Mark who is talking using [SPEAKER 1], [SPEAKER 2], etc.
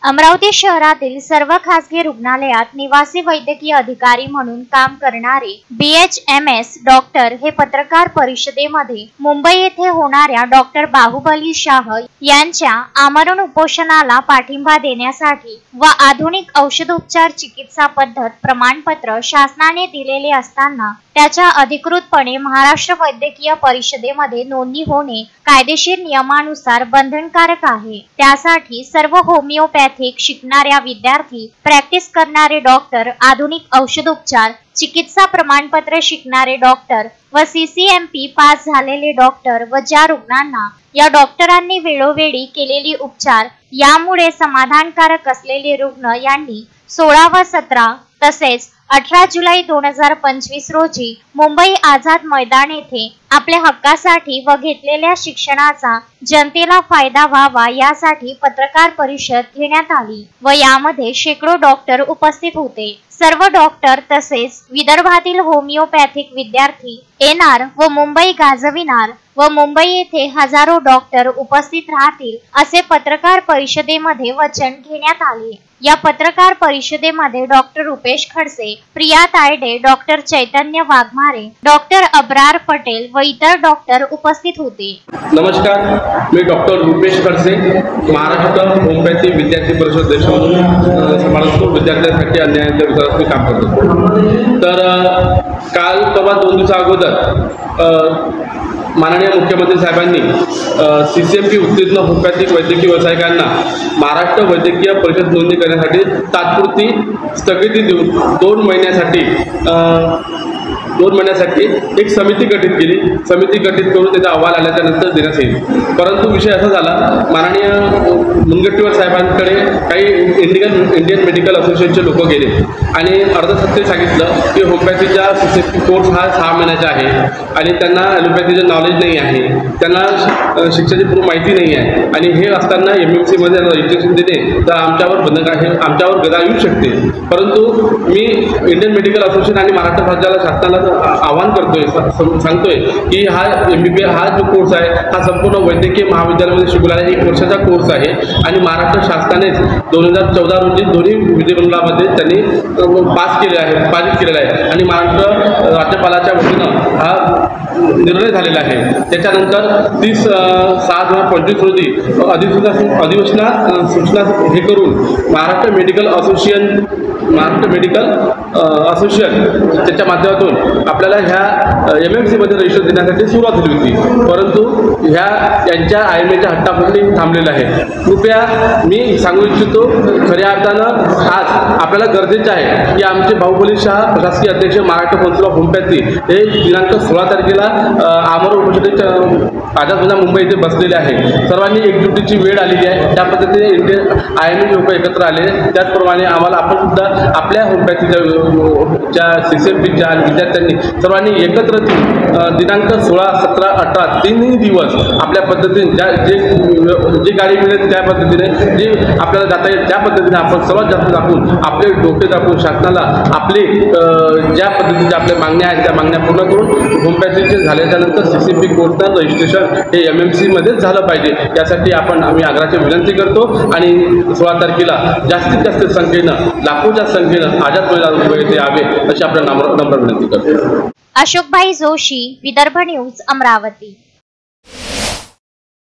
[SPEAKER 1] अमरावती शहरातील सर्व खासगी रुग्णालयात निवासी वैद्यकीय अधिकारी म्हणून काम करणारे BHMS डॉक्टर हे पत्रकार परिषदेमध्ये मुंबई येथे होणाऱ्या डॉक्टर बाहुबली शाह यांच्या आमरण उपोषणाला पाठिंबा देण्यासाठी व आधुनिक औषधोपचार चिकित्सा पद्धत प्रमाणपत्र शासनाने दिलेले असताना त्याच्या अधिकृतपणे महाराष्ट्र वैद्यकीय परिषदेमध्ये नोंदणी होणे कायदेशीर नियमानुसार बंधनकारक आहे। त्यासाठी सर्व होमिओपॅथिक शिकणाऱ्या विद्यार्थी, प्रॅक्टिस करणारे डॉक्टर, आधुनिक औषधोपचार चिकित्सा प्रमाणपत्र शिकणारे डॉक्टर व CCMP पास झालेले डॉक्टर व ज्या रुग्णांना या डॉक्टरांनी वेळोवेळी केलेली उपचार यामुळे समाधानकारक असलेले रुग्ण यांनी 16 व 17 तसेच 18 जुलै 2025 रोजी मुंबई आझाद मैदान येथे आपल्या हक्कासाठी व घेतलेल्या शिक्षणाचा जनतेला फायदा व्हावा यासाठी पत्रकार परिषद घेण्यात आली व यामध्ये शेकडो डॉक्टर उपस्थित होते। सर्व डॉक्टर तसेच विदर्भातील होमिओपॅथिक विद्यार्थी येणार व मुंबई गाजविणार व मुंबई येथे हजारो डॉक्टर उपस्थित राहतील असे पत्रकार परिषदेमध्ये वचन घेण्यात आले। या पत्रकार परिषदेमध्ये डॉक्टर रुपेश खडसे, प्रिया तायडे, डॉक्टर चैतन्य वाघमारे, डॉक्टर अब्रार पटेल व इतर डॉक्टर उपस्थित होते।
[SPEAKER 2] नमस्कार, मी डॉक्टर रुपेश खडसे, महाराष्ट्र होमिओपॅथी विद्यार्थी परिषद देशामधून समाजस्थ विद्यार्थ्यांसाठी अन्यायाच्या विरोधात मी काम करतो। तर काल परवा 2 दिवसा अगोदर माननीय मुख्यमंत्री साहेबांनी CCMP उत्तीर्ण होमिओपॅथिक वैद्यकीय व्यावसायिकांना महाराष्ट्र वैद्यकीय परिषद नोंदणी करण्यासाठी तात्पुरती स्थगिती देऊन 2 महिन्यासाठी एक समिती गठीत केली। समिती गठीत करून त्याचा अहवाल आल्याच्या नंतर देण्यात येईल। परंतु विषय असा झाला, माननीय मुनगंटीवार साहेबांकडे काही इंडियन मेडिकल असोसिएशनचे लोक गेले आणि अर्धसत्य सांगितलं की होमिओपॅथीचा CCMP कोर्स हा 6 महिन्याचा आहे आणि त्यांना ॲलोपॅथीचं नॉलेज नाही आहे, त्यांना शिक्षणाची पूर्ण माहिती नाही आहे आणि हे असताना MMC मध्ये रजिस्ट्रेशन देणे तर आमच्यावर बंधन आहे, आमच्यावर गदा येऊ शकते। परंतु मी इंडियन मेडिकल असोसिएशन आणि महाराष्ट्र राज्याला शासनाला आवाहन करतोय, सांगतोय की हा MBBS हा जो कोर्स आहे हा संपूर्ण वैद्यकीय महाविद्यालयामध्ये शिकवलेला 1 वर्षाचा कोर्स आहे आणि महाराष्ट्र शासनाने 2014 रोजी दोन्ही विधिमंडळामध्ये त्यांनी पारित केलेला आहे आणि महाराष्ट्र राज्यपालाच्या वतीनं हा निर्णय झालेला आहे। त्याच्यानंतर 30/6/2025 रोजी अधिवेशनात सूचना हे करून महाराष्ट्र मेडिकल असोसिएशन त्याच्या माध्यमातून आपल्याला ह्या MMC मध्ये रजिस्टर देण्यासाठी सुरुवात झाली होती, परंतु यांच्या IMA हट्टापट्टी थांबलेला आहे। कृपया मी सांगू इच्छितो, खऱ्या अर्थानं आज आपल्याला गरजेचं आहे की आमचे बाहुबली शाह प्रशासकीय अध्यक्ष महाराष्ट्र काउन्सिल ऑफ होमिओपॅथी हे दिनांक 16 तारखेला आमरण उपोषणाच्या आझाद मैदान मुंबई येथे बसलेले आहे। सर्वांनी एकजुटीची वेळ आलेली आहे। त्या पद्धतीने इंडियन IMA लोक एकत्र आले, त्याचप्रमाणे आम्हाला आपण सुद्धा आपल्या होमिओपॅथीच्या CCMPच्या विद्यार्थ्यांनी सर्वांनी एकत्र दिनांक 16, 17, 18 3 दिवस आपल्या पद्धतीने जी गाडी मिळेल त्या पद्धतीने जी आपल्याला जाता येईल त्या पद्धतीने आपण सर्वात जास्त दाखवून आपले डोके दाखवून शासनाला आपले ज्या पद्धतीच्या आपल्या मागण्या आहेत त्या मागण्या पूर्ण करून होमिओपॅथीचे झाल्याच्या नंतर CCMP कोर्सचं रजिस्ट्रेशन हे MMC मध्येच झालं पाहिजे, यासाठी आम्ही आग्रहाची विनंती करतो आणि 16 तारखेला जास्तीत जास्त संख्येनं, लाखोच्या संख्येनं आझाद मैदान मुंबई येथे यावे अशी आपल्या नम्र विनंती करतो।
[SPEAKER 1] अशोकभाई जोशी, विदर्भ न्यूज, अमरावती।